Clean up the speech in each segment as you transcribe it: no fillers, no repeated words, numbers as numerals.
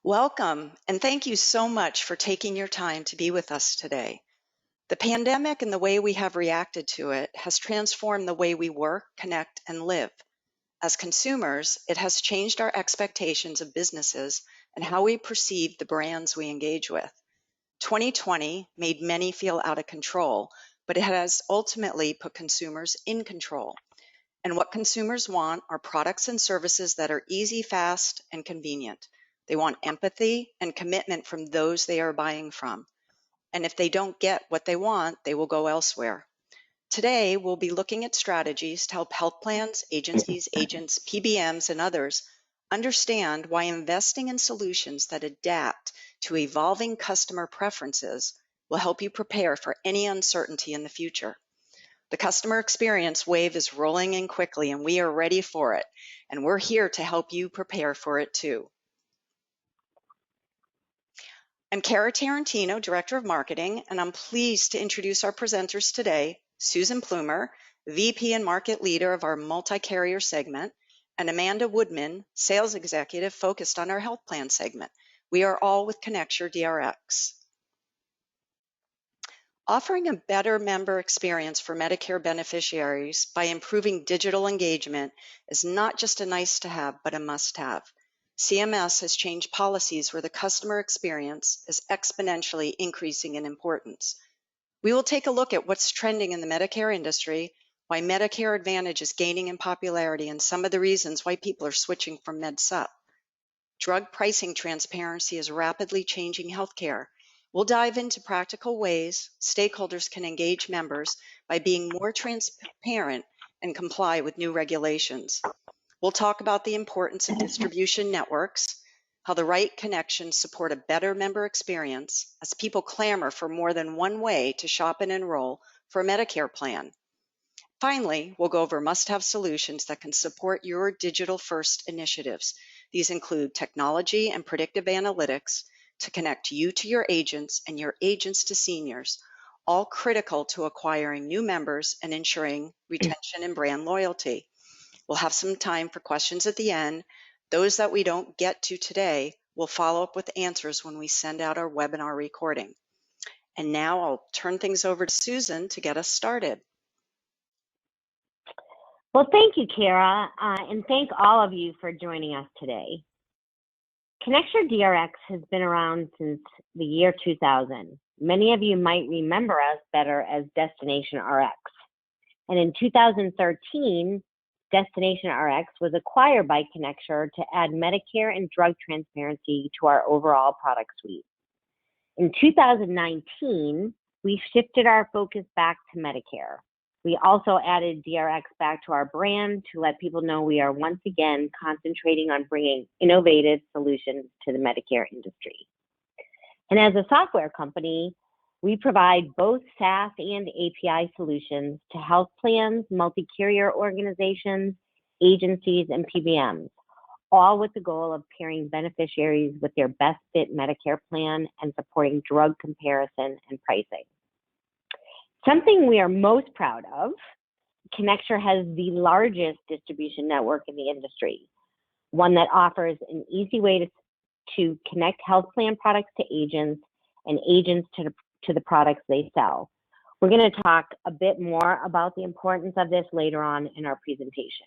Welcome, and thank you so much for taking your time to be with us today. The pandemic and the way we have reacted to it has transformed the way we work, connect, and live. As consumers, it has changed our expectations of businesses and how we perceive the brands we engage with. 2020 made many feel out of control, but it has ultimately put consumers in control. And what consumers want are products and services that are easy, fast, and convenient. They want empathy and commitment from those they are buying from. And if they don't get what they want, they will go elsewhere. Today, we'll be looking at strategies to help health plans, agencies, agents, PBMs, and others understand why investing in solutions that adapt to evolving customer preferences will help you prepare for any uncertainty in the future. The customer experience wave is rolling in quickly, and we are ready for it. And we're here to help you prepare for it too. I'm Cara Tarantino, Director of Marketing, and I'm pleased to introduce our presenters today, Susan Plumer, VP and Market Leader of our Multi-Carrier segment, and Amanda Woodman, Sales Executive focused on our Health Plan segment. We are all with ConnectureDRX. Offering a better member experience for Medicare beneficiaries by improving digital engagement is not just a nice to have, but a must have. CMS has changed policies where the customer experience is exponentially increasing in importance. We will take a look at what's trending in the Medicare industry, why Medicare Advantage is gaining in popularity, and some of the reasons why people are switching from MedSup. Drug pricing transparency is rapidly changing healthcare. We'll dive into practical ways stakeholders can engage members by being more transparent and comply with new regulations. We'll talk about the importance of distribution networks, how the right connections support a better member experience as people clamor for more than one way to shop and enroll for a Medicare plan. Finally, we'll go over must-have solutions that can support your digital-first initiatives. These include technology and predictive analytics to connect you to your agents and your agents to seniors, all critical to acquiring new members and ensuring retention and brand loyalty. We'll have some time for questions at the end. Those that we don't get to today, we'll follow up with answers when we send out our webinar recording. And now I'll turn things over to Susan to get us started. Well, thank you, Cara, and thank all of you for joining us today. ConnectureDRX has been around since the year 2000. Many of you might remember us better as DestinationRx. And in 2013, DestinationRx was acquired by Connecture to add Medicare and drug transparency to our overall product suite. In 2019, we shifted our focus back to Medicare. We also added DRX back to our brand to let people know we are once again concentrating on bringing innovative solutions to the Medicare industry. And as a software company, we provide both SaaS and API solutions to health plans, multi-carrier organizations, agencies, and PBMs, all with the goal of pairing beneficiaries with their best fit Medicare plan and supporting drug comparison and pricing. Something we are most proud of, Connecture has the largest distribution network in the industry, one that offers an easy way to connect health plan products to agents and agents to the products they sell. We're going to talk a bit more about the importance of this later on in our presentation.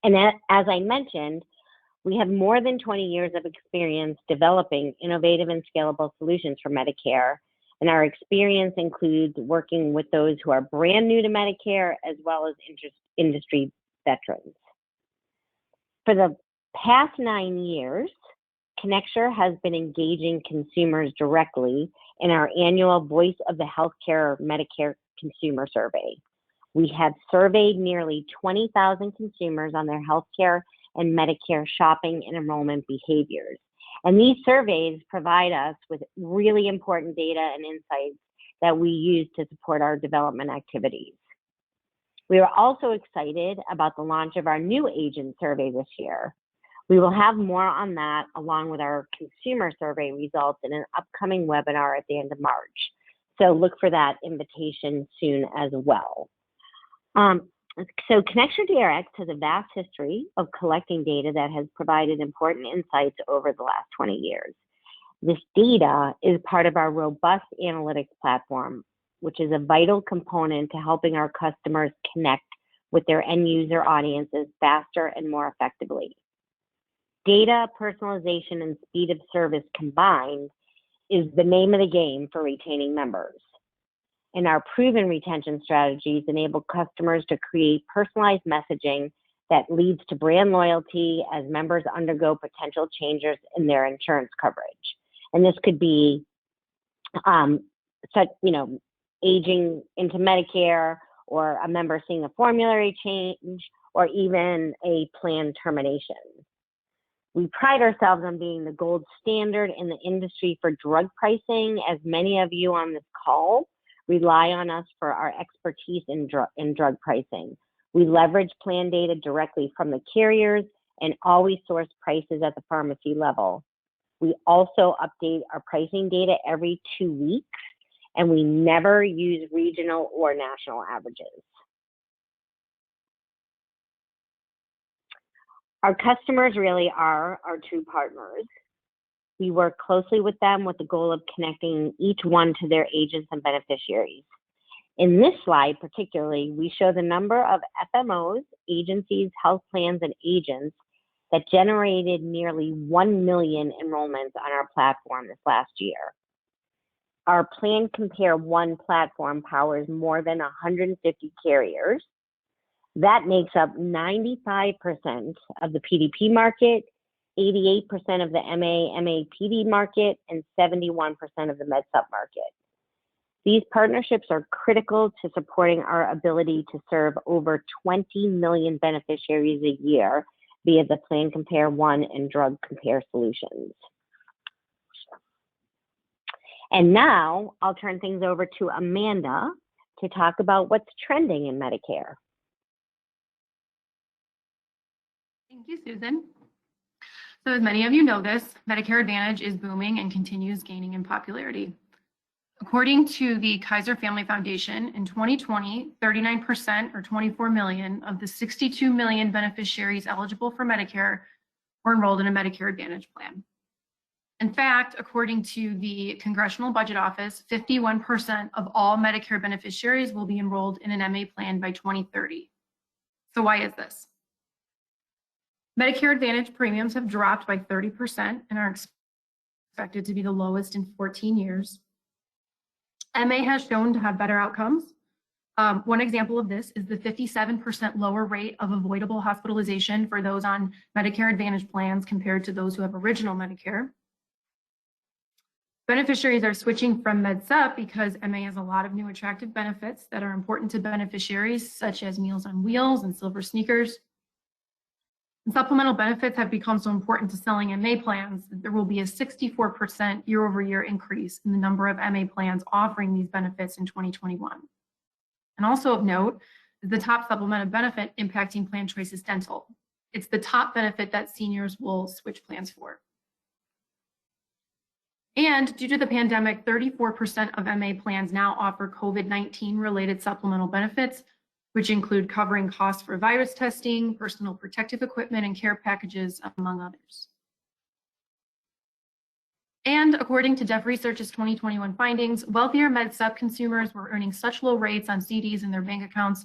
And as I mentioned, we have more than 20 years of experience developing innovative and scalable solutions for Medicare. And our experience includes working with those who are brand new to Medicare as well as industry veterans. For the past 9 years, Connecture has been engaging consumers directly in our annual Voice of the Healthcare Medicare Consumer Survey. We have surveyed nearly 20,000 consumers on their healthcare and Medicare shopping and enrollment behaviors. And these surveys provide us with really important data and insights that we use to support our development activities. We are also excited about the launch of our new agent survey this year. We will have more on that along with our consumer survey results in an upcoming webinar at the end of March. So look for that invitation soon as well. So ConnectureDRX has a vast history of collecting data that has provided important insights over the last 20 years. This data is part of our robust analytics platform, which is a vital component to helping our customers connect with their end user audiences faster and more effectively. Data, personalization, and speed of service combined is the name of the game for retaining members. And our proven retention strategies enable customers to create personalized messaging that leads to brand loyalty as members undergo potential changes in their insurance coverage. And this could be aging into Medicare, or a member seeing a formulary change, or even a plan termination. We pride ourselves on being the gold standard in the industry for drug pricing, as many of you on this call rely on us for our expertise in drug pricing. We leverage plan data directly from the carriers and always source prices at the pharmacy level. We also update our pricing data every 2 weeks, and we never use regional or national averages. Our customers really are our true partners. We work closely with them with the goal of connecting each one to their agents and beneficiaries. In this slide particularly, we show the number of FMOs, agencies, health plans, and agents that generated nearly 1 million enrollments on our platform this last year. Our Plan Compare One platform powers more than 150 carriers. That makes up 95% of the PDP market, 88% of the MA/MAPD market, and 71% of the MedSup market. These partnerships are critical to supporting our ability to serve over 20 million beneficiaries a year via the Plan Compare One and Drug Compare solutions. And now I'll turn things over to Amanda to talk about what's trending in Medicare. Thank you, Susan. So as many of you know this, Medicare Advantage is booming and continues gaining in popularity. According to the Kaiser Family Foundation, in 2020, 39% or 24 million of the 62 million beneficiaries eligible for Medicare were enrolled in a Medicare Advantage plan. In fact, according to the Congressional Budget Office, 51% of all Medicare beneficiaries will be enrolled in an MA plan by 2030. So why is this? Medicare Advantage premiums have dropped by 30% and are expected to be the lowest in 14 years. MA has shown to have better outcomes. One example of this is the 57% lower rate of avoidable hospitalization for those on Medicare Advantage plans compared to those who have original Medicare. Beneficiaries are switching from MedSup because MA has a lot of new attractive benefits that are important to beneficiaries, such as Meals on Wheels and Silver Sneakers. And supplemental benefits have become so important to selling MA plans that there will be a 64% year-over-year increase in the number of MA plans offering these benefits in 2021. And also of note, the top supplemental benefit impacting plan choice is dental. It's the top benefit that seniors will switch plans for. And due to the pandemic, 34% of MA plans now offer COVID-19 related supplemental benefits, which include covering costs for virus testing, personal protective equipment, and care packages, among others. And according to Def Research's 2021 findings, wealthier MedSup consumers were earning such low rates on CDs in their bank accounts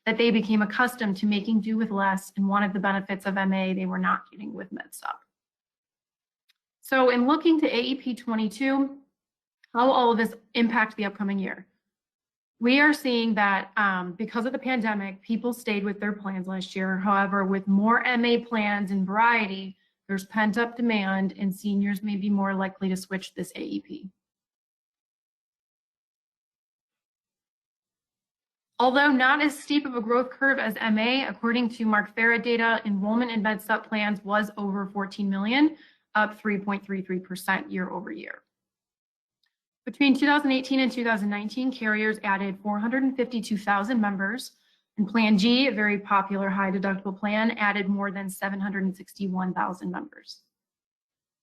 that they became accustomed to making do with less and wanted the benefits of MA they were not getting with MedSup. So in looking to AEP 22, how will all of this impact the upcoming year? We are seeing that because of the pandemic, people stayed with their plans last year. However, with more MA plans and variety, there's pent-up demand and seniors may be more likely to switch this AEP. Although not as steep of a growth curve as MA, according to Mark Farah data, enrollment in MedSup plans was over 14 million, up 3.33% year over year. Between 2018 and 2019, carriers added 452,000 members, and Plan G, a very popular high deductible plan, added more than 761,000 members.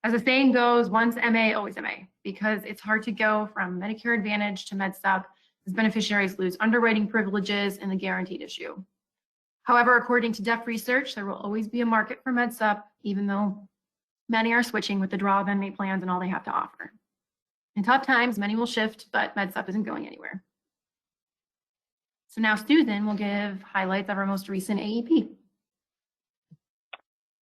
As the saying goes, once MA, always MA, because it's hard to go from Medicare Advantage to MedSup as beneficiaries lose underwriting privileges and the guaranteed issue. However, according to Def Research, there will always be a market for MedSup, even though many are switching with the draw of MA plans and all they have to offer. In tough times, many will shift, but MedSup isn't going anywhere. So now Susan will give highlights of our most recent AEP.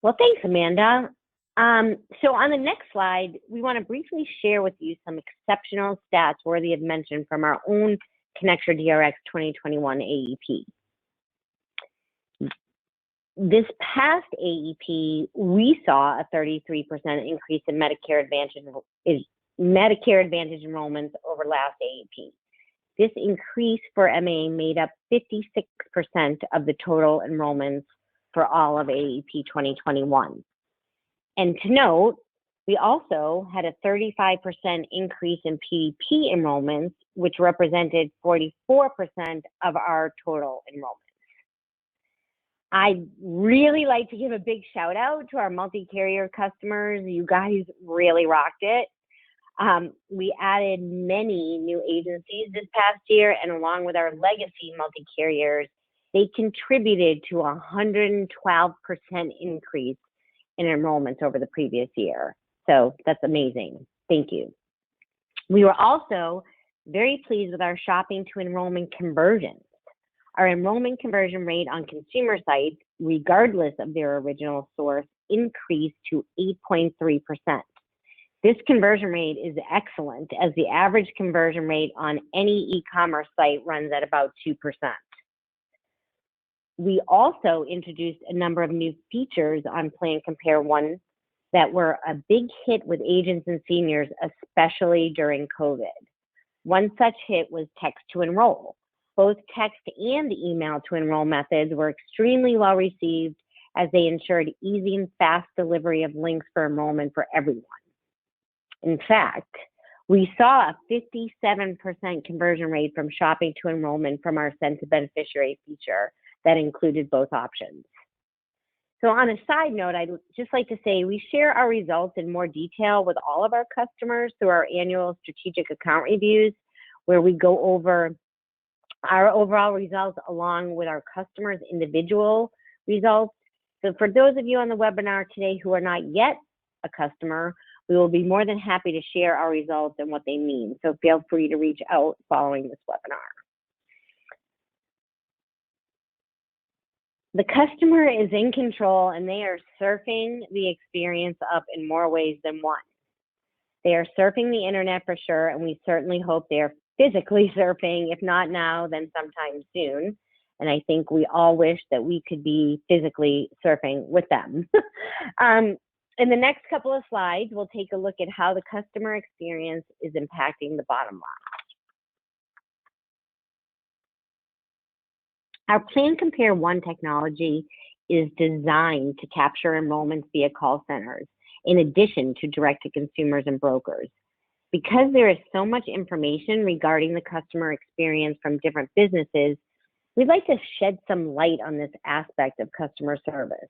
Well, thanks, Amanda. So on the next slide, we want to briefly share with you some exceptional stats worthy of mention from our own ConnectureDRX 2021 AEP. This past AEP, we saw a 33% increase in Medicare Advantage enrollments over last AEP. This increase for MA made up 56% of the total enrollments for all of AEP 2021. And to note, we also had a 35% increase in PDP enrollments, which represented 44% of our total enrollments. I'd really like to give a big shout out to our multi-carrier customers. You guys really rocked it. We added many new agencies this past year, and along with our legacy multi-carriers, they contributed to a 112% increase in enrollments over the previous year. So that's amazing. Thank you. We were also very pleased with our shopping to enrollment conversions. Our enrollment conversion rate on consumer sites, regardless of their original source, increased to 8.3%. This conversion rate is excellent, as the average conversion rate on any e-commerce site runs at about 2%. We also introduced a number of new features on Plan Compare 1 that were a big hit with agents and seniors, especially during COVID. One such hit was text to enroll. Both text and email to enroll methods were extremely well received, as they ensured easy and fast delivery of links for enrollment for everyone. In fact, we saw a 57% conversion rate from shopping to enrollment from our Send to Beneficiary feature that included both options. So on a side note, I'd just like to say we share our results in more detail with all of our customers through our annual strategic account reviews, where we go over our overall results along with our customers' individual results. So for those of you on the webinar today who are not yet a customer, we will be more than happy to share our results and what they mean. So feel free to reach out following this webinar. The customer is in control, and they are surfing the experience up in more ways than one. They are surfing the internet for sure, and we certainly hope they are physically surfing, if not now, then sometime soon. And I think we all wish that we could be physically surfing with them. In the next couple of slides, we'll take a look at how the customer experience is impacting the bottom line. Our Plan Compare 1 technology is designed to capture enrollments via call centers, in addition to direct to consumers and brokers. Because there is so much information regarding the customer experience from different businesses, we'd like to shed some light on this aspect of customer service.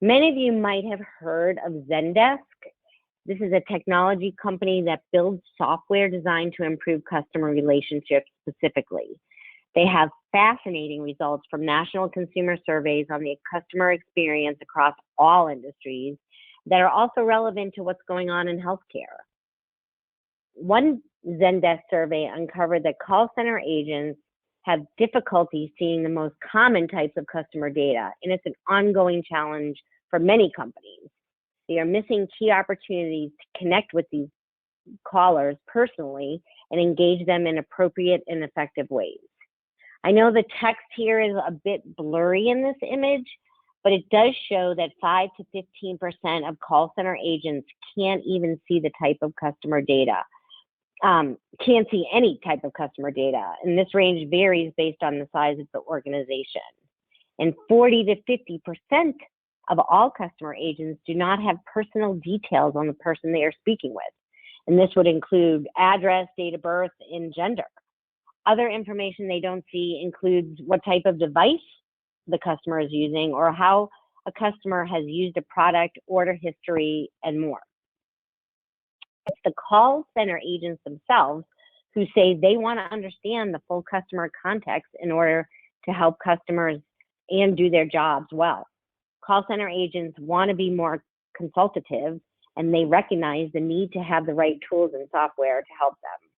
Many of you might have heard of Zendesk. This is a technology company that builds software designed to improve customer relationships specifically. They have fascinating results from national consumer surveys on the customer experience across all industries that are also relevant to what's going on in healthcare. One Zendesk survey uncovered that call center agents have difficulty seeing the most common types of customer data, and it's an ongoing challenge for many companies. They are missing key opportunities to connect with these callers personally and engage them in appropriate and effective ways. I know the text here is a bit blurry in this image, but it does show that 5 to 15% of call center agents can't even see the type of customer data. Can't see any type of customer data, and this range varies based on the size of the organization. And 40 to 50% of all customer agents do not have personal details on the person they are speaking with, and this would include address, date of birth, and gender. Other information they don't see includes what type of device the customer is using, or how a customer has used a product, order history, and more. It's the call center agents themselves who say they want to understand the full customer context in order to help customers and do their jobs well. Call center agents want to be more consultative, and they recognize the need to have the right tools and software to help them.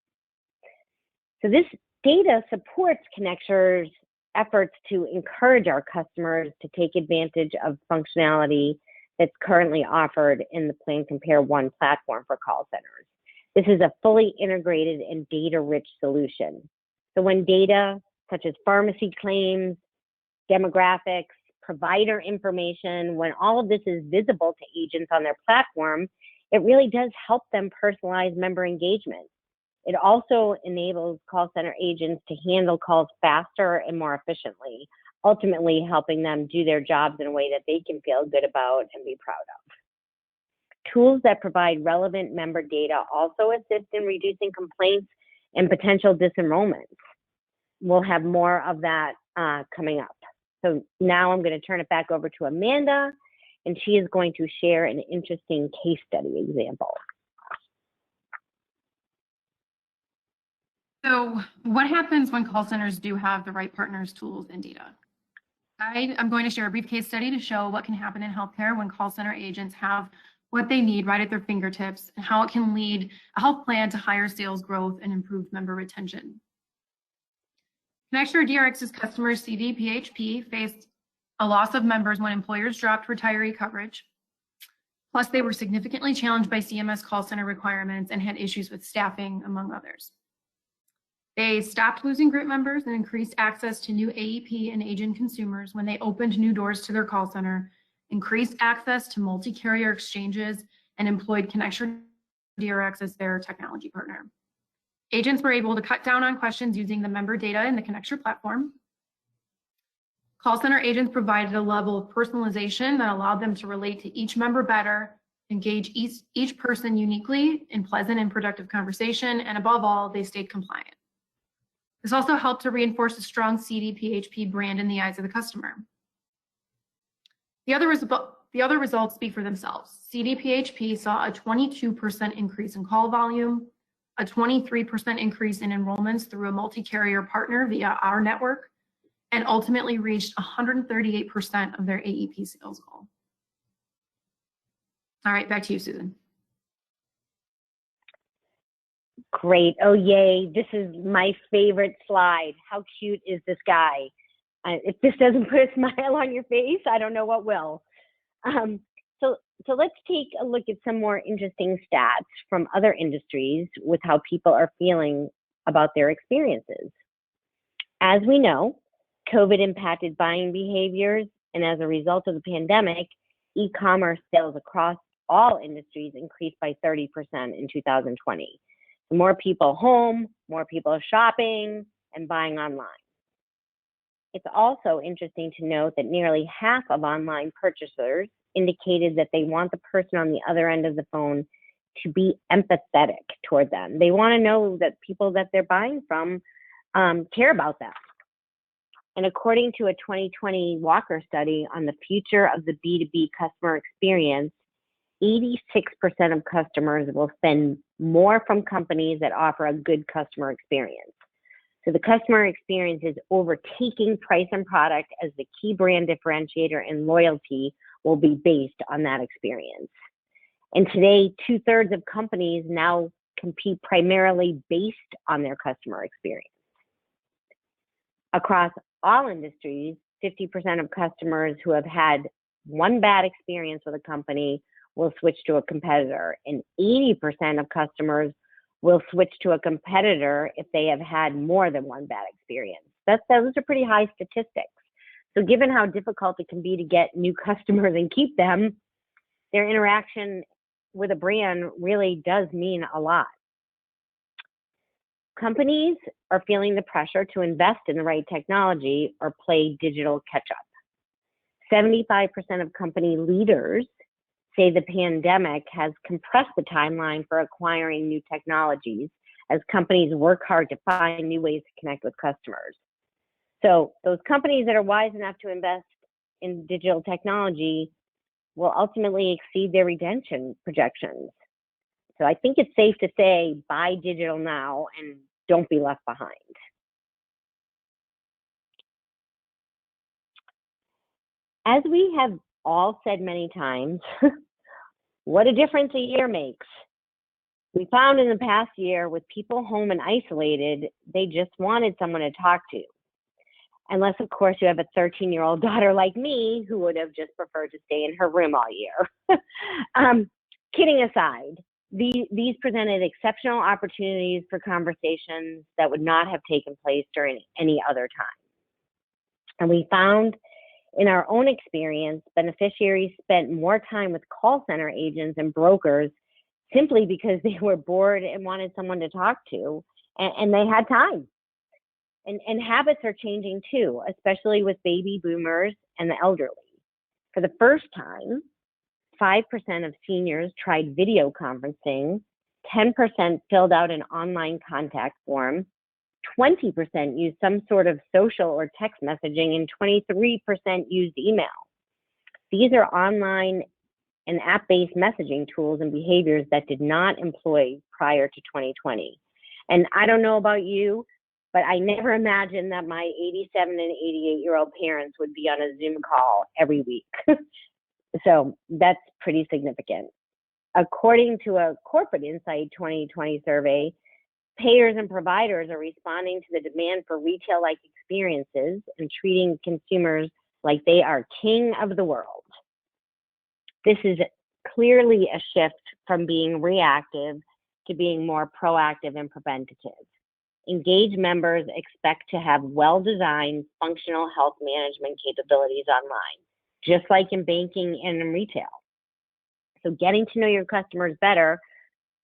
So this data supports Connecture's efforts to encourage our customers to take advantage of functionality that's currently offered in the Plan Compare One platform for call centers. This is a fully integrated and data-rich solution. So when data such as pharmacy claims, demographics, provider information, when all of this is visible to agents on their platform, it really does help them personalize member engagement. It also enables call center agents to handle calls faster and more efficiently, ultimately helping them do their jobs in a way that they can feel good about and be proud of. Tools that provide relevant member data also assist in reducing complaints and potential disenrollments. We'll have more of that coming up. So now I'm going to turn it back over to Amanda, and she is going to share an interesting case study example. So what happens when call centers do have the right partners, tools, and data? I'm going to share a brief case study to show what can happen in healthcare when call center agents have what they need right at their fingertips, and how it can lead a health plan to higher sales growth and improved member retention. ConnectureDRX's customers CDPHP faced a loss of members when employers dropped retiree coverage. Plus, they were significantly challenged by CMS call center requirements and had issues with staffing, among others. They stopped losing group members and increased access to new AEP and agent consumers when they opened new doors to their call center, increased access to multi-carrier exchanges, and employed ConnectureDRX as their technology partner. Agents were able to cut down on questions using the member data in the Connecture platform. Call center agents provided a level of personalization that allowed them to relate to each member better, engage each person uniquely in pleasant and productive conversation, and above all, they stayed compliant. This also helped to reinforce a strong CDPHP brand in the eyes of the customer. The other results speak for themselves. CDPHP saw a 22% increase in call volume, a 23% increase in enrollments through a multi-carrier partner via our network, and ultimately reached 138% of their AEP sales goal. All right, back to you, Susan. Great. Oh, yay. This is my favorite slide. How cute is this guy? If this doesn't put a smile on your face, I don't know what will. So let's take a look at some more interesting stats from other industries with how people are feeling about their experiences. As we know, COVID impacted buying behaviors, and as a result of the pandemic, e-commerce sales across all industries increased by 30% in 2020. More people home, more people shopping and buying online. It's also interesting to note that nearly half of online purchasers indicated that they want the person on the other end of the phone to be empathetic toward them. They want to know that people that they're buying from care about them. And according to a 2020 Walker study on the future of the B2B customer experience, 86% of customers will spend more from companies that offer a good customer experience. So the customer experience is overtaking price and product as the key brand differentiator, and loyalty will be based on that experience. And today, 2/3 of companies now compete primarily based on their customer experience. Across all industries, 50% of customers who have had one bad experience with a company will switch to a competitor, and 80% of customers will switch to a competitor if they have had more than one bad experience. Those are pretty high statistics. So given how difficult it can be to get new customers and keep them, their interaction with a brand really does mean a lot. Companies are feeling the pressure to invest in the right technology or play digital catch-up. 75% of company leaders say the pandemic has compressed the timeline for acquiring new technologies as companies work hard to find new ways to connect with customers. So those companies that are wise enough to invest in digital technology will ultimately exceed their retention projections. So I think it's safe to say buy digital now and don't be left behind. As we have all said many times, what a difference a year makes. We found in the past year with people home and isolated, they just wanted someone to talk to. Unless, of course, you have a 13-year-old daughter like me who would have just preferred to stay in her room all year. Kidding aside, these presented exceptional opportunities for conversations that would not have taken place during any other time. And we found in our own experience, beneficiaries spent more time with call center agents and brokers simply because they were bored and wanted someone to talk to, and they had time. And habits are changing too, especially with baby boomers and the elderly. For the first time, 5% of seniors tried video conferencing, 10% filled out an online contact form, 20% used some sort of social or text messaging, and 23% used email. These are online and app-based messaging tools and behaviors that did not employ prior to 2020. And I don't know about you, but I never imagined that my 87 and 88-year-old parents would be on a Zoom call every week. So that's pretty significant. According to a Corporate Insight 2020 survey, payers and providers are responding to the demand for retail-like experiences and treating consumers like they are king of the world. This is clearly a shift from being reactive to being more proactive and preventative. Engaged members expect to have well-designed functional health management capabilities online, just like in banking and in retail. So getting to know your customers better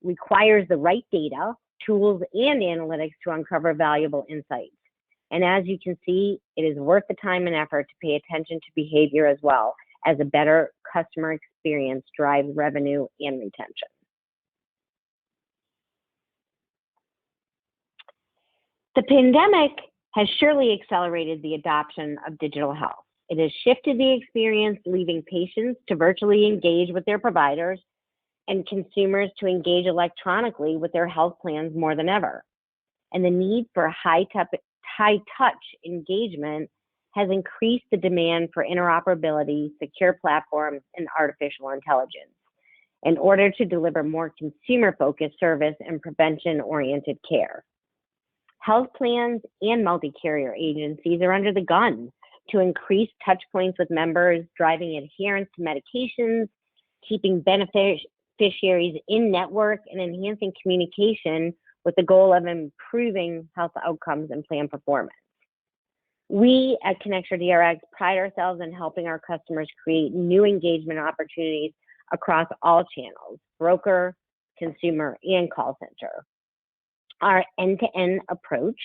requires the right data, tools, and analytics to uncover valuable insights. And as you can see, it is worth the time and effort to pay attention to behavior as well, as a better customer experience drives revenue and retention. The pandemic has surely accelerated the adoption of digital health. It has shifted the experience, leaving patients to virtually engage with their providers and consumers to engage electronically with their health plans more than ever. And the need for high-touch engagement has increased the demand for interoperability, secure platforms, and artificial intelligence in order to deliver more consumer-focused service and prevention-oriented care. Health plans and multi-carrier agencies are under the gun to increase touch points with members, driving adherence to medications, keeping beneficiaries in network, and enhancing communication with the goal of improving health outcomes and plan performance. We at ConnectureDRX pride ourselves in helping our customers create new engagement opportunities across all channels, broker, consumer, and call center. Our end-to-end approach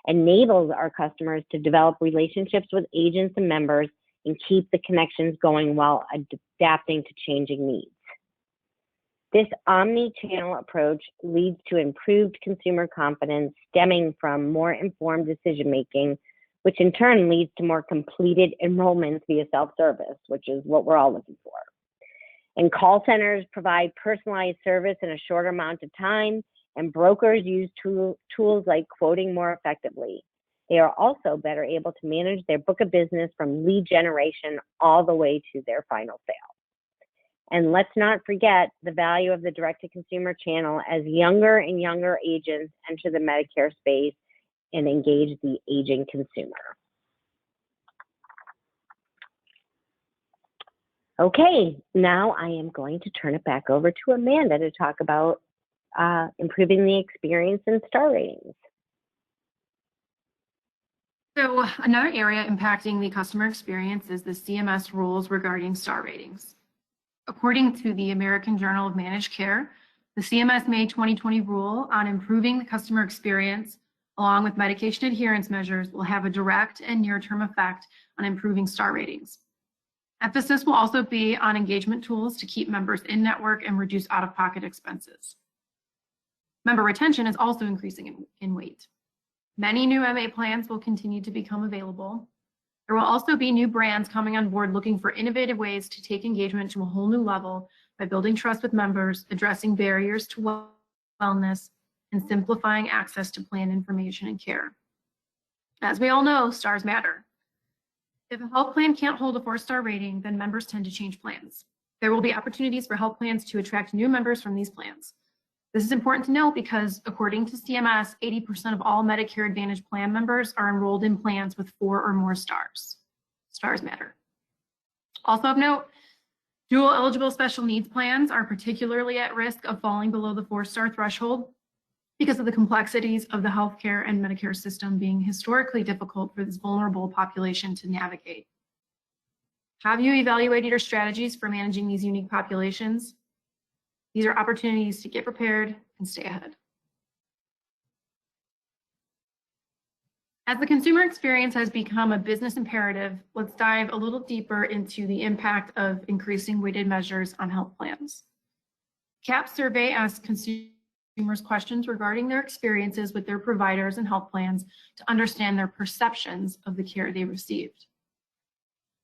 enables our customers to develop relationships with agents and members and keep the connections going while adapting to changing needs. This omni-channel approach leads to improved consumer confidence stemming from more informed decision-making, which in turn leads to more completed enrollments via self-service, which is what we're all looking for. And call centers provide personalized service in a shorter amount of time, and brokers use tools like quoting more effectively. They are also better able to manage their book of business from lead generation all the way to their final sale. And let's not forget the value of the direct-to-consumer channel as younger and younger agents enter the Medicare space and engage the aging consumer. Okay, now I am going to turn it back over to Amanda to talk about improving the experience and star ratings. So another area impacting the customer experience is the CMS rules regarding star ratings. According to the American Journal of Managed Care, the CMS May 2020 rule on improving the customer experience along with medication adherence measures will have a direct and near-term effect on improving star ratings. Emphasis will also be on engagement tools to keep members in network and reduce out-of-pocket expenses. Member retention is also increasing in weight. Many new MA plans will continue to become available. There will also be new brands coming on board looking for innovative ways to take engagement to a whole new level by building trust with members, addressing barriers to wellness, and simplifying access to plan information and care. As we all know, stars matter. If a health plan can't hold a 4-star rating, then members tend to change plans. There will be opportunities for health plans to attract new members from these plans. This is important to note because according to CMS, 80% of all Medicare Advantage plan members are enrolled in plans with 4 or more stars. Stars matter. Also of note, dual eligible special needs plans are particularly at risk of falling below the 4-star threshold because of the complexities of the healthcare and Medicare system being historically difficult for this vulnerable population to navigate. Have you evaluated your strategies for managing these unique populations? These are opportunities to get prepared and stay ahead. As the consumer experience has become a business imperative, let's dive a little deeper into the impact of increasing weighted measures on health plans. CAP survey asks consumers questions regarding their experiences with their providers and health plans to understand their perceptions of the care they received.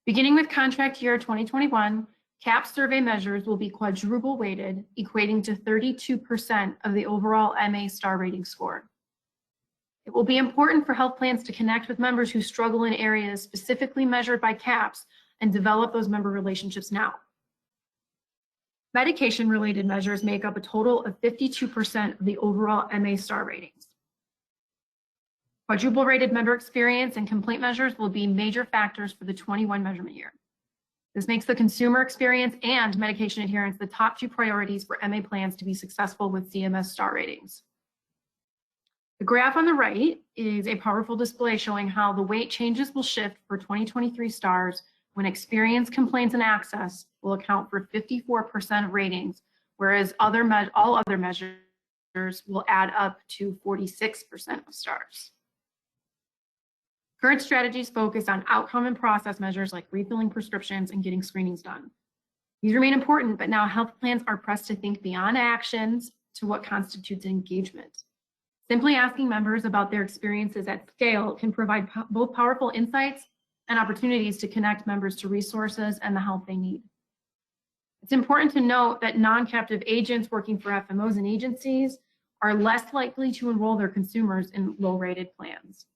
Beginning with contract year 2021, CAP survey measures will be quadruple weighted, equating to 32% of the overall MA star rating score. It will be important for health plans to connect with members who struggle in areas specifically measured by CAPs and develop those member relationships now. Medication-related measures make up a total of 52% of the overall MA star ratings. Quadruple rated member experience and complaint measures will be major factors for the 21 measurement year. This makes the consumer experience and medication adherence the top 2 priorities for MA plans to be successful with CMS star ratings. The graph on the right is a powerful display showing how the weight changes will shift for 2023 stars when experience, complaints, and access will account for 54% of ratings, whereas all other measures will add up to 46% of stars. Current strategies focus on outcome and process measures like refilling prescriptions and getting screenings done. These remain important, but now health plans are pressed to think beyond actions to what constitutes engagement. Simply asking members about their experiences at scale can provide both powerful insights and opportunities to connect members to resources and the help they need. It's important to note that non-captive agents working for FMOs and agencies are less likely to enroll their consumers in low-rated plans.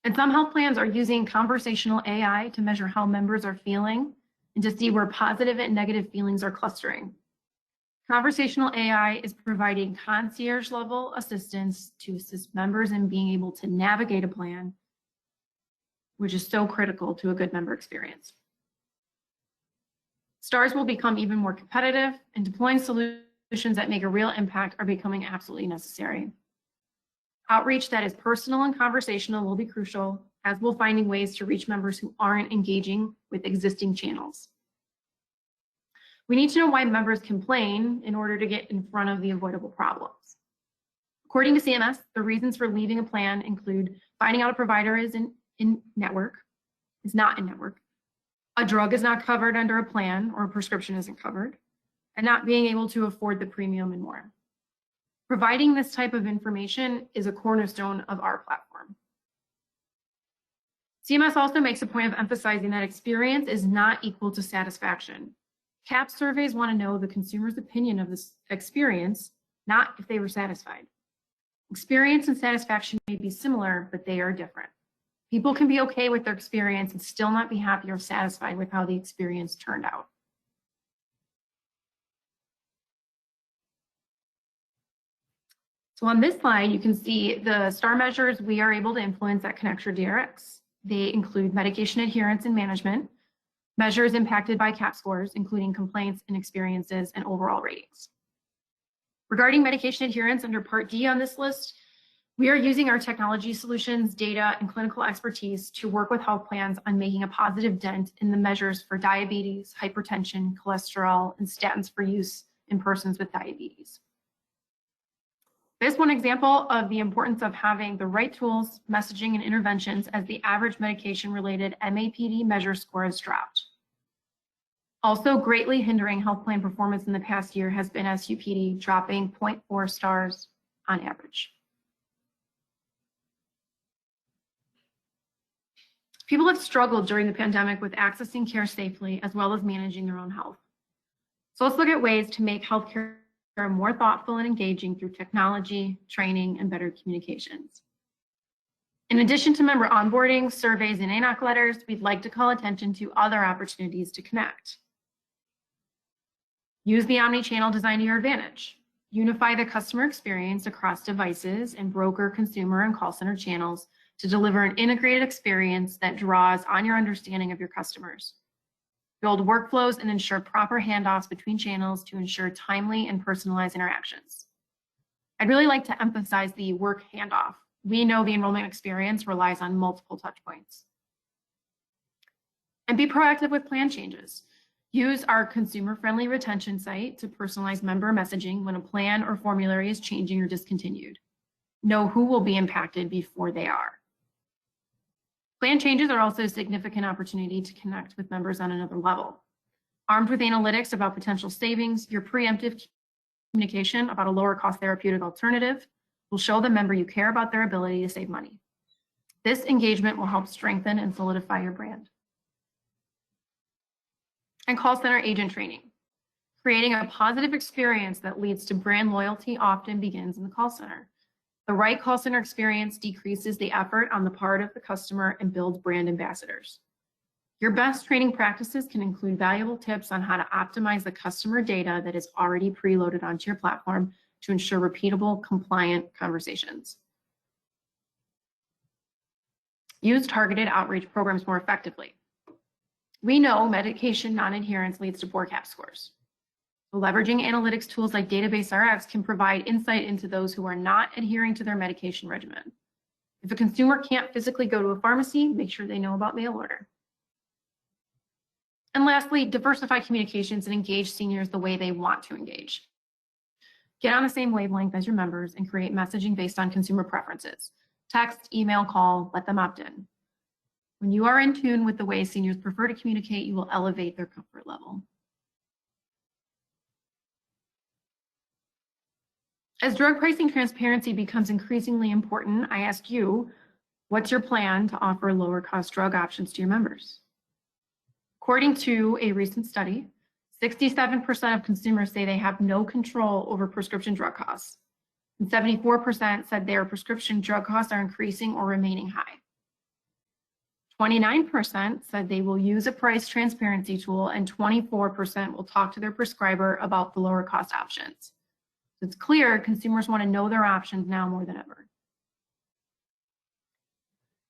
And some health plans are using conversational AI to measure how members are feeling and to see where positive and negative feelings are clustering. Conversational AI is providing concierge-level assistance to assist members in being able to navigate a plan, which is so critical to a good member experience. Stars will become even more competitive, and deploying solutions that make a real impact are becoming absolutely necessary. Outreach that is personal and conversational will be crucial, as will finding ways to reach members who aren't engaging with existing channels. We need to know why members complain in order to get in front of the avoidable problems. According to CMS, the reasons for leaving a plan include finding out a provider is not in network, a drug is not covered under a plan or a prescription isn't covered, and not being able to afford the premium and more. Providing this type of information is a cornerstone of our platform. CMS also makes a point of emphasizing that experience is not equal to satisfaction. CAP surveys want to know the consumer's opinion of this experience, not if they were satisfied. Experience and satisfaction may be similar, but they are different. People can be okay with their experience and still not be happy or satisfied with how the experience turned out. So on this slide, you can see the star measures we are able to influence at ConnectureDRX. They include medication adherence and management, measures impacted by CAP scores, including complaints and experiences and overall ratings. Regarding medication adherence under Part D on this list, we are using our technology solutions, data, and clinical expertise to work with health plans on making a positive dent in the measures for diabetes, hypertension, cholesterol, and statins for use in persons with diabetes. This is one example of the importance of having the right tools, messaging, and interventions as the average medication-related MAPD measure score has dropped. Also greatly hindering health plan performance in the past year has been SUPD dropping 0.4 stars on average. People have struggled during the pandemic with accessing care safely as well as managing their own health. So let's look at ways to make healthcare more thoughtful and engaging through technology, training, and better communications. In addition to member onboarding, surveys, and ANOC letters, we'd like to call attention to other opportunities to connect. Use the omni-channel design to your advantage. Unify the customer experience across devices and broker, consumer, and call center channels to deliver an integrated experience that draws on your understanding of your customers. Build workflows and ensure proper handoffs between channels to ensure timely and personalized interactions. I'd really like to emphasize the work handoff. We know the enrollment experience relies on multiple touch points. And be proactive with plan changes. Use our consumer-friendly retention site to personalize member messaging when a plan or formulary is changing or discontinued. Know who will be impacted before they are. Plan changes are also a significant opportunity to connect with members on another level. Armed with analytics about potential savings, your preemptive communication about a lower cost therapeutic alternative will show the member you care about their ability to save money. This engagement will help strengthen and solidify your brand. And call center agent training. Creating a positive experience that leads to brand loyalty often begins in the call center. The right call center experience decreases the effort on the part of the customer and builds brand ambassadors. Your best training practices can include valuable tips on how to optimize the customer data that is already preloaded onto your platform to ensure repeatable, compliant conversations. Use targeted outreach programs more effectively. We know medication non-adherence leads to poor CAP scores. So leveraging analytics tools like DatabaseRx can provide insight into those who are not adhering to their medication regimen. If a consumer can't physically go to a pharmacy, make sure they know about mail order. And lastly, diversify communications and engage seniors the way they want to engage. Get on the same wavelength as your members and create messaging based on consumer preferences. Text, email, call, let them opt in. When you are in tune with the way seniors prefer to communicate, you will elevate their comfort level. As drug pricing transparency becomes increasingly important, I ask you, what's your plan to offer lower cost drug options to your members? According to a recent study, 67% of consumers say they have no control over prescription drug costs, and 74% said their prescription drug costs are increasing or remaining high. 29% said they will use a price transparency tool, and 24% will talk to their prescriber about the lower cost options. So it's clear consumers want to know their options now more than ever.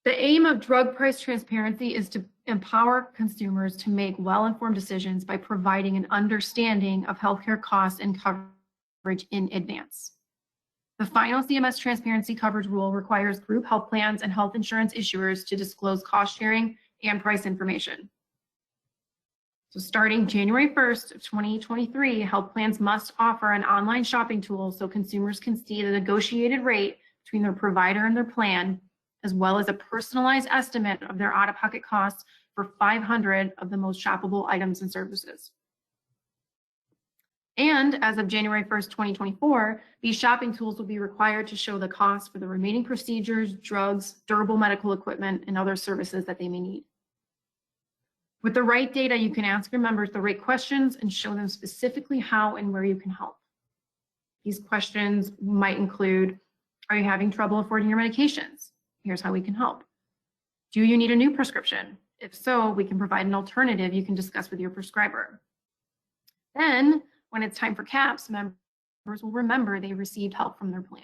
The aim of drug price transparency is to empower consumers to make well-informed decisions by providing an understanding of healthcare costs and coverage in advance. The final CMS transparency coverage rule requires group health plans and health insurance issuers to disclose cost sharing and price information. So starting January 1st of 2023, health plans must offer an online shopping tool so consumers can see the negotiated rate between their provider and their plan, as well as a personalized estimate of their out-of-pocket costs for 500 of the most shoppable items and services. And as of January 1st, 2024, these shopping tools will be required to show the cost for the remaining procedures, drugs, durable medical equipment, and other services that they may need. With the right data, you can ask your members the right questions and show them specifically how and where you can help. These questions might include, are you having trouble affording your medications? Here's how we can help. Do you need a new prescription? If so, we can provide an alternative you can discuss with your prescriber. Then, when it's time for CAPS, members will remember they received help from their plan.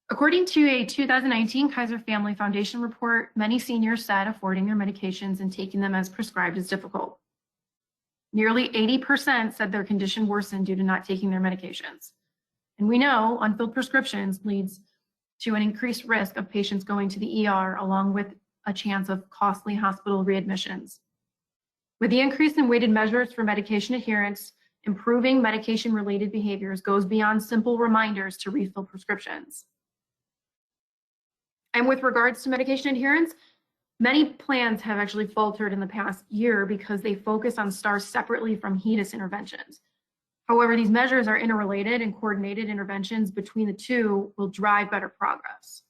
According to a 2019 Kaiser Family Foundation report, many seniors said affording their medications and taking them as prescribed is difficult. Nearly 80% said their condition worsened due to not taking their medications. And we know unfilled prescriptions leads to an increased risk of patients going to the ER, along with a chance of costly hospital readmissions. With the increase in weighted measures for medication adherence, improving medication-related behaviors goes beyond simple reminders to refill prescriptions. And with regards to medication adherence, many plans have actually faltered in the past year because they focus on STARS separately from HEDIS interventions. However, these measures are interrelated, and coordinated interventions between the two will drive better progress.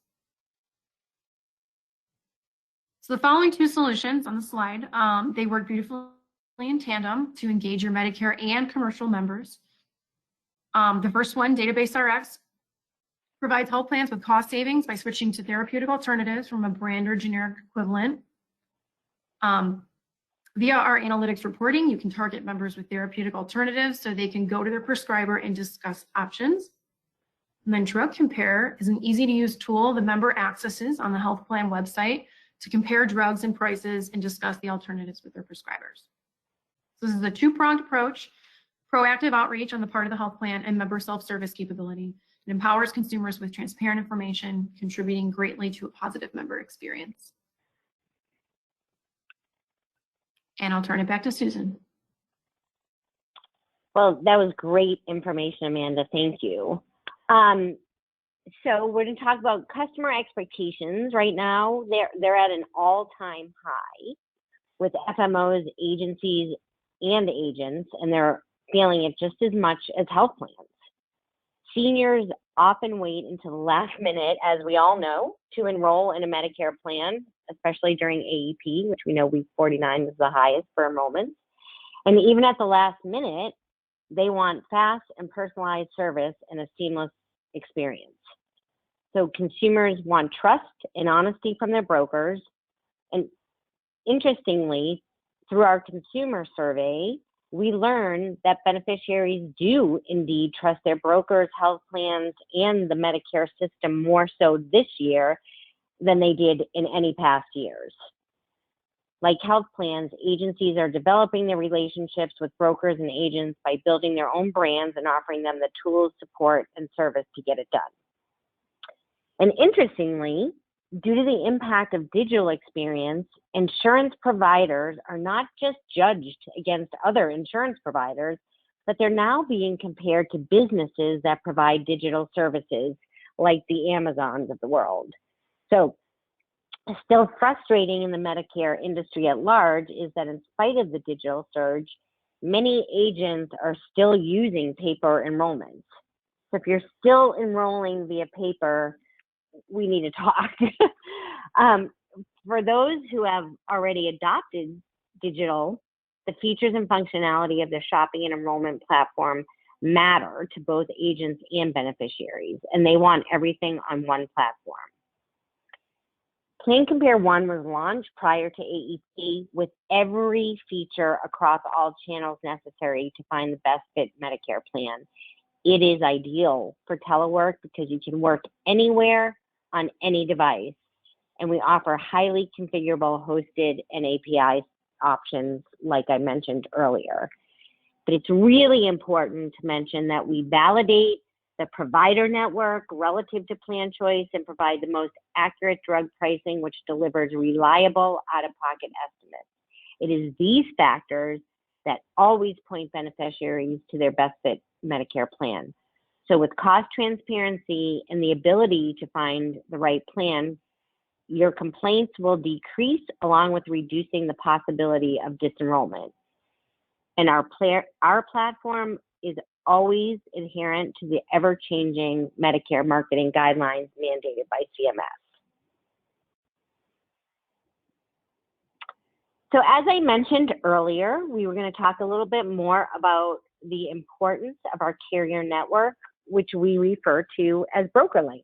So the following two solutions on the slide, they work beautifully in tandem to engage your Medicare and commercial members. The first one, DatabaseRx, provides health plans with cost savings by switching to therapeutic alternatives from a brand or generic equivalent. Via our analytics reporting, you can target members with therapeutic alternatives so they can go to their prescriber and discuss options. And then Drug Compare is an easy-to-use tool the member accesses on the health plan website to compare drugs and prices and discuss the alternatives with their prescribers. So this is a two-pronged approach: proactive outreach on the part of the health plan and member self-service capability. It empowers consumers with transparent information, contributing greatly to a positive member experience. And I'll turn it back to Susan. Well, that was great information, Amanda. Thank you. So we're going to talk about customer expectations. Right now, they're at an all-time high with FMOs, agencies, and agents, and they're feeling it just as much as health plans. Seniors often wait until the last minute, as we all know, to enroll in a Medicare plan, especially during AEP, which we know week 49 is the highest for enrollments. And even at the last minute, they want fast and personalized service and a seamless experience. So consumers want trust and honesty from their brokers. And interestingly, through our consumer survey, we learned that beneficiaries do indeed trust their brokers, health plans, and the Medicare system more so this year than they did in any past years. Like health plans, agencies are developing their relationships with brokers and agents by building their own brands and offering them the tools, support, and service to get it done. And interestingly, due to the impact of digital experience, insurance providers are not just judged against other insurance providers, but they're now being compared to businesses that provide digital services like the Amazons of the world. So still frustrating in the Medicare industry at large is that in spite of the digital surge, many agents are still using paper enrollments. So if you're still enrolling via paper, we need to talk. For those who have already adopted digital, the features and functionality of the shopping and enrollment platform matter to both agents and beneficiaries, and they want everything on one platform. Plan Compare One was launched prior to AEP with every feature across all channels necessary to find the best fit Medicare plan. It is ideal for telework because you can work anywhere on any device, and we offer highly configurable hosted and API options like I mentioned earlier. But it's really important to mention that we validate the provider network relative to plan choice and provide the most accurate drug pricing, which delivers reliable out-of-pocket estimates. It is these factors that always point beneficiaries to their best fit Medicare plan. So with cost transparency and the ability to find the right plan, your complaints will decrease along with reducing the possibility of disenrollment. And our platform is always adherent to the ever-changing Medicare marketing guidelines mandated by CMS. So as I mentioned earlier, we were going to talk a little bit more about the importance of our carrier network, which we refer to as BrokerLink.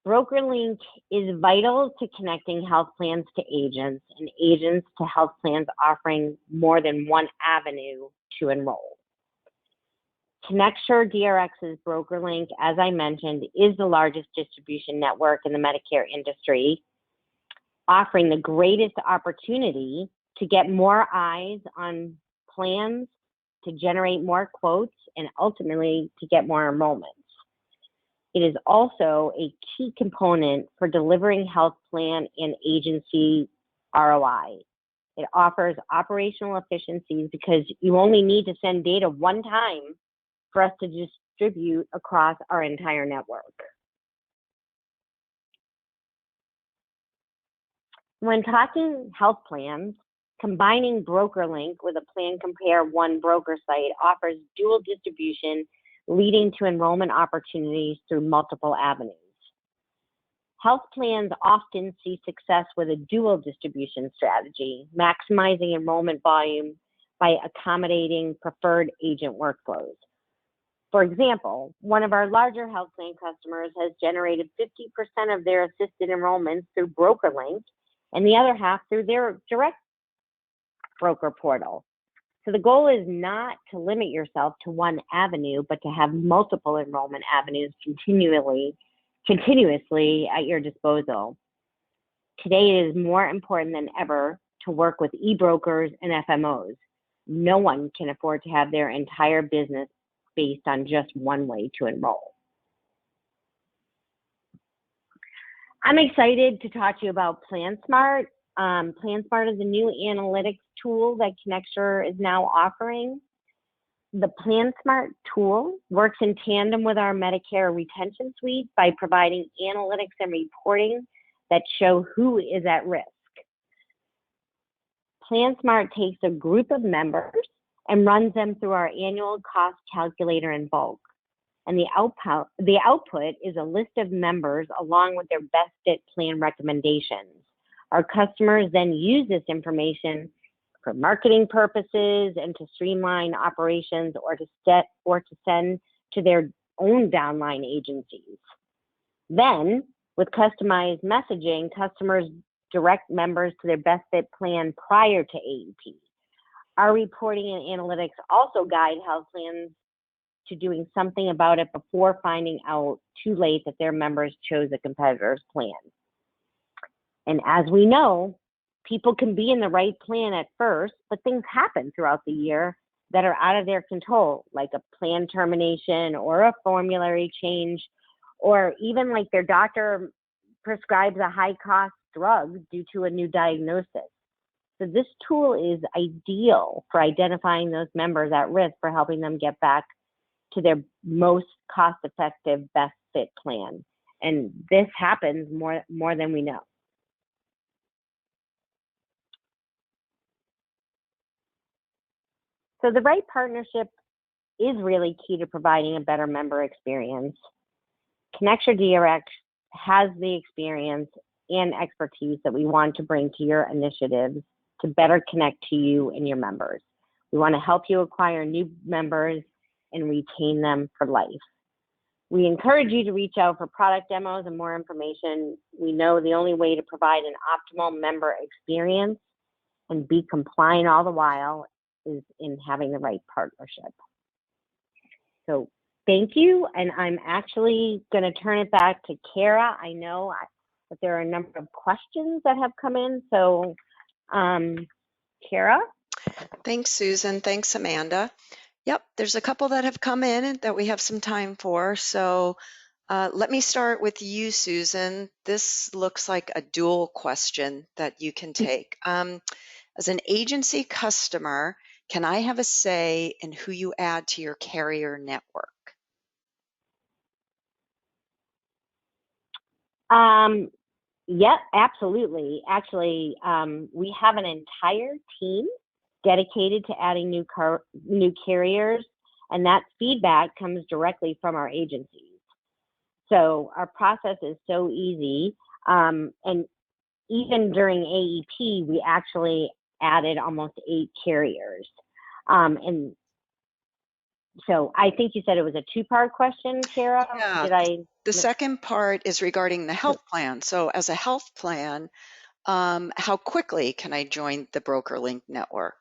BrokerLink is vital to connecting health plans to agents and agents to health plans offering more than one avenue to enroll. ConnectureDRX's BrokerLink, as I mentioned, is the largest distribution network in the Medicare industry, offering the greatest opportunity to get more eyes on plans, to generate more quotes, and ultimately to get more enrollments. It is also a key component for delivering health plan and agency ROI. It offers operational efficiencies because you only need to send data one time for us to distribute across our entire network. When talking health plans, combining BrokerLink with a Plan Compare One broker site offers dual distribution, leading to enrollment opportunities through multiple avenues. Health plans often see success with a dual distribution strategy, maximizing enrollment volume by accommodating preferred agent workflows. For example, one of our larger health plan customers has generated 50% of their assisted enrollments through BrokerLink and the other half through their direct broker portal. So the goal is not to limit yourself to one avenue, but to have multiple enrollment avenues continuously at your disposal. Today it is more important than ever to work with e-brokers and FMOs. No one can afford to have their entire business based on just one way to enroll. I'm excited to talk to you about PlanSmart. PlanSmart is a new analytics tool that Connecture is now offering. The PlanSmart tool works in tandem with our Medicare retention suite by providing analytics and reporting that show who is at risk. PlanSmart takes a group of members and runs them through our annual cost calculator in bulk. And the output is a list of members along with their best fit plan recommendations. Our customers then use this information for marketing purposes and to streamline operations or to send to their own downline agencies. Then, with customized messaging, customers direct members to their best fit plan prior to AEP. Our reporting and analytics also guide health plans to doing something about it before finding out too late that their members chose a competitor's plan. And as we know, people can be in the right plan at first, but things happen throughout the year that are out of their control, like a plan termination or a formulary change, or even like their doctor prescribes a high-cost drug due to a new diagnosis. So this tool is ideal for identifying those members at risk for helping them get back to their most cost-effective, best fit plan. And this happens more than we know. So the right partnership is really key to providing a better member experience. ConnectureDRX has the experience and expertise that we want to bring to your initiatives to better connect to you and your members. We want to help you acquire new members and retain them for life. We encourage you to reach out for product demos and more information. We know the only way to provide an optimal member experience and be compliant all the while is in having the right partnership. So thank you, and I'm actually going to turn it back to Kara. I know that there are a number of questions that have come in, so Kara? Thanks, Susan. Thanks, Amanda. Yep, there's a couple that have come in that we have some time for. So let me start with you, Susan. This looks like a dual question that you can take. As an agency customer, can I have a say in who you add to your carrier network? Yep, absolutely. Actually, we have an entire team dedicated to adding new carriers, and that feedback comes directly from our agencies. So our process is so easy, and even during AEP, we actually added almost 8 carriers. And so I think you said it was a 2-part question, Kara. Yeah. The second part is regarding the health plan. So as a health plan, how quickly can I join the BrokerLink network?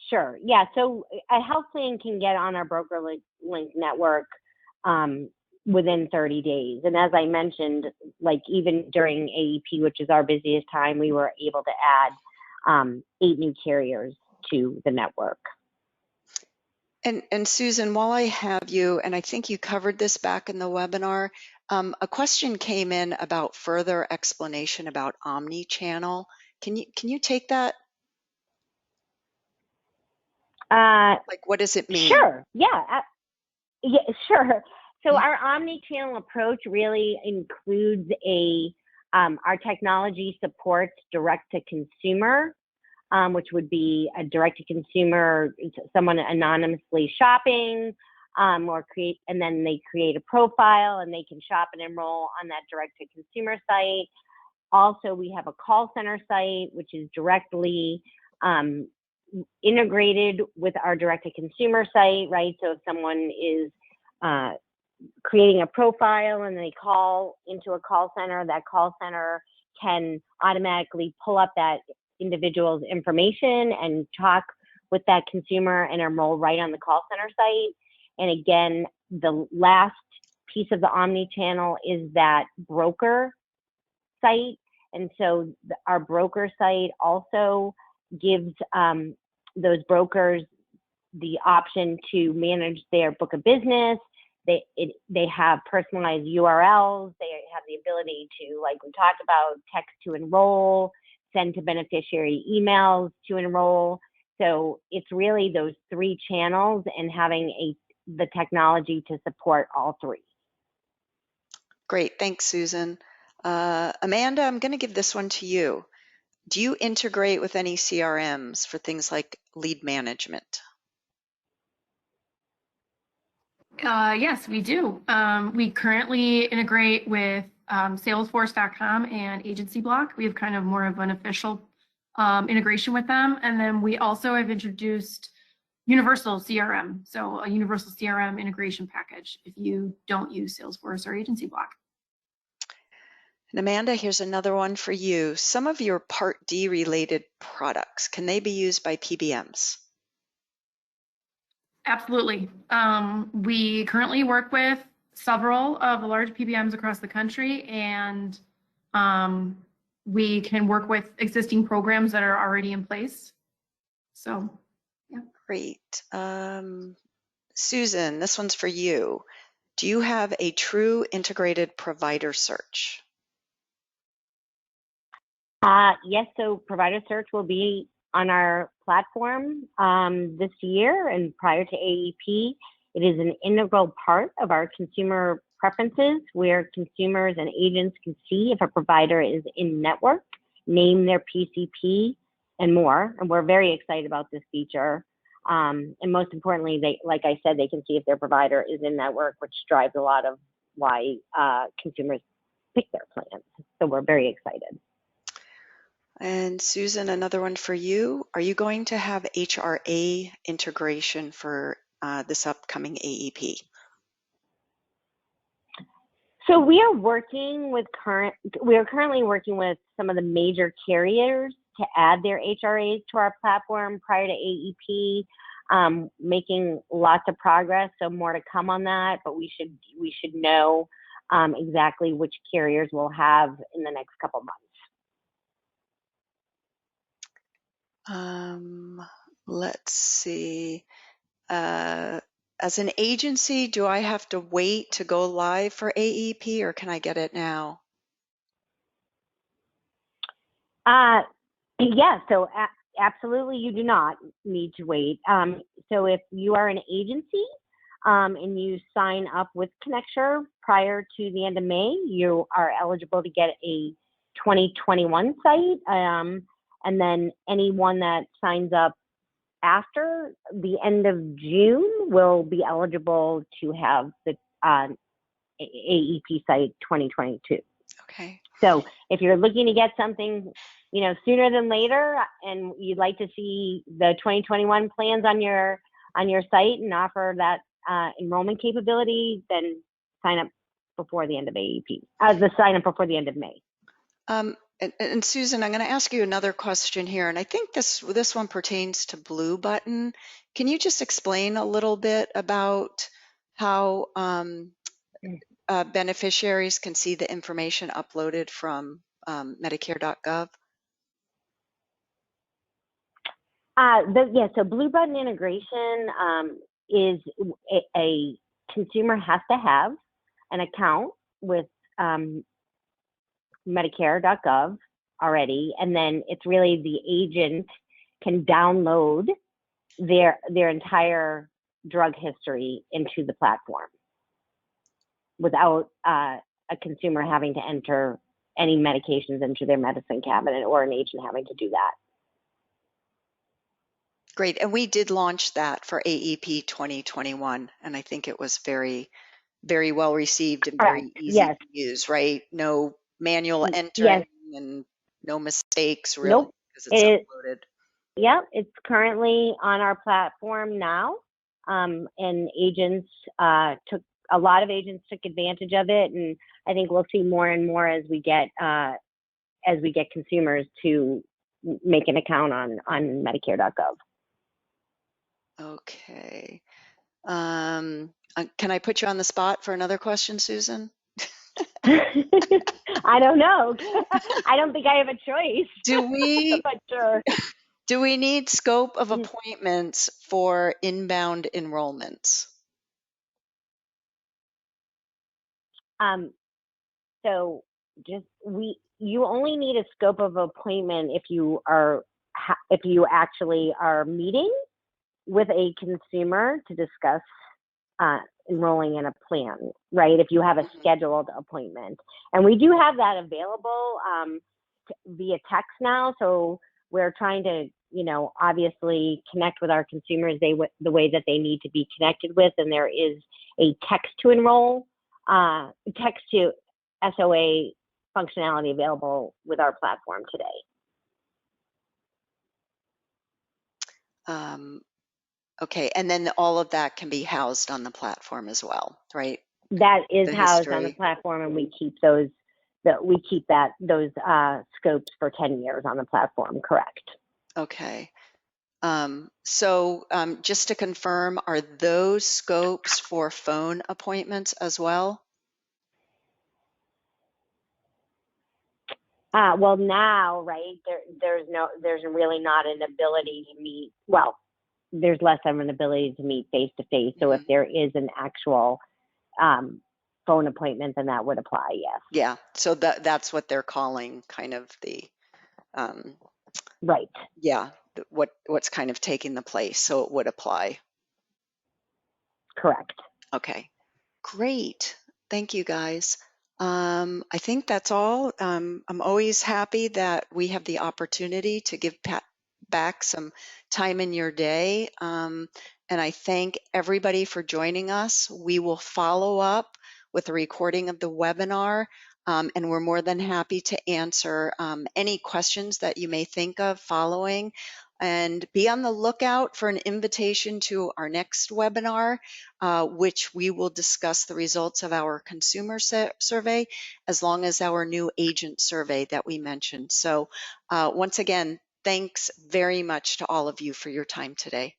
Sure. Yeah. So a health plan can get on our BrokerLink network within 30 days. And as I mentioned, like even during AEP, which is our busiest time, we were able to add 8 new carriers to the network. And Susan, while I have you, and I think you covered this back in the webinar, a question came in about further explanation about Omni channel. Can you take that? Like, what does it mean? Sure. Yeah. Yeah. Sure. So our omni-channel approach really includes our technology supports direct-to-consumer, which would be a direct-to-consumer, someone anonymously shopping, and then they create a profile and they can shop and enroll on that direct-to-consumer site. Also, we have a call center site, which is directly integrated with our direct-to-consumer site, right? So if someone is creating a profile and they call into a call center, that call center can automatically pull up that individual's information and talk with that consumer and enroll right on the call center site. And again, the last piece of the Omni channel is that broker site. And so our broker site also gives those brokers the option to manage their book of business. They have personalized URLs. They have the ability to, like we talked about, text to enroll, send to beneficiary emails to enroll. So it's really those three channels and having the technology to support all three. Great, thanks, Susan. Amanda, I'm going to give this one to you. Do you integrate with any CRMs for things like lead management? Yes, we do. We currently integrate with Salesforce.com and Agency Block. We have kind of more of an official integration with them. And then we also have introduced Universal CRM, so a Universal CRM integration package if you don't use Salesforce or Agency Block. And Amanda, here's another one for you. Some of your Part D related products, can they be used by PBMs? Absolutely. We currently work with several of the large PBMs across the country, and we can work with existing programs that are already in place. So, yeah. Great. Susan, this one's for you. Do you have a true integrated provider search? Yes, so provider search will be on our platform this year and prior to AEP. It is an integral part of our consumer preferences where consumers and agents can see if a provider is in network, name their PCP, and more. And we're very excited about this feature. And most importantly, like I said, they can see if their provider is in network, which drives a lot of why consumers pick their plans. So we're very excited. And Susan, another one for you. Are you going to have HRA integration for this upcoming AEP? So we are currently working with some of the major carriers to add their HRAs to our platform prior to AEP, making lots of progress. So more to come on that, but we should know exactly which carriers we'll have in the next couple months. Let's see. As an agency, do I have to wait to go live for AEP or can I get it now? Yeah, so absolutely you do not need to wait. So if you are an agency and you sign up with Connecture prior to the end of May, you are eligible to get a 2021 site. And then anyone that signs up after the end of June will be eligible to have the AEP site 2022. Okay. So if you're looking to get something, sooner than later, and you'd like to see the 2021 plans on your site and offer that enrollment capability, then sign up before the end of AEP. Sign up before the end of May. And Susan, I'm going to ask you another question here, and I think this one pertains to Blue Button. Can you just explain a little bit about how beneficiaries can see the information uploaded from Medicare.gov? So Blue Button integration is a consumer has to have an account with Medicare.gov already, and then it's really the agent can download their entire drug history into the platform without a consumer having to enter any medications into their medicine cabinet or an agent having to do that. Great, and we did launch that for AEP 2021, and I think it was very, very well received and very easy to use, right? No manual entering and no mistakes really, because it's uploaded. Yep, it's currently on our platform now, and a lot of agents took advantage of it, and I think we'll see more and more as we get consumers to make an account on Medicare.gov. Okay. Can I put you on the spot for another question, Susan? I don't know. I don't think I have a choice. But sure. Do we need scope of appointments for inbound enrollments? So you only need a scope of appointment if you actually are meeting with a consumer to discuss enrolling in a plan, right? If you have a scheduled appointment. And we do have that available via text now. So we're trying to, obviously connect with our consumers the way that they need to be connected with. And there is a text to enroll, text to SOA functionality available with our platform today. Okay, and then all of that can be housed on the platform as well, right? That is The housed history. on the platform, and we keep those scopes for 10 years on the platform, correct? Okay. So just to confirm, are those scopes for phone appointments as well? Well, now, right, there's really not an ability to meet. Well, there's less of an ability to meet face to face. So if there is an actual phone appointment, then that would apply. Yes. Yeah. So that's what they're calling kind of the right. Yeah. What's kind of taking the place. So it would apply. Correct. Okay. Great. Thank you, guys. I think that's all. I'm always happy that we have the opportunity to give back some time in your day. And I thank everybody for joining us. We will follow up with a recording of the webinar, and we're more than happy to answer any questions that you may think of following. And be on the lookout for an invitation to our next webinar, which we will discuss the results of our consumer survey, as long as our new agent survey that we mentioned. So once again, thanks very much to all of you for your time today.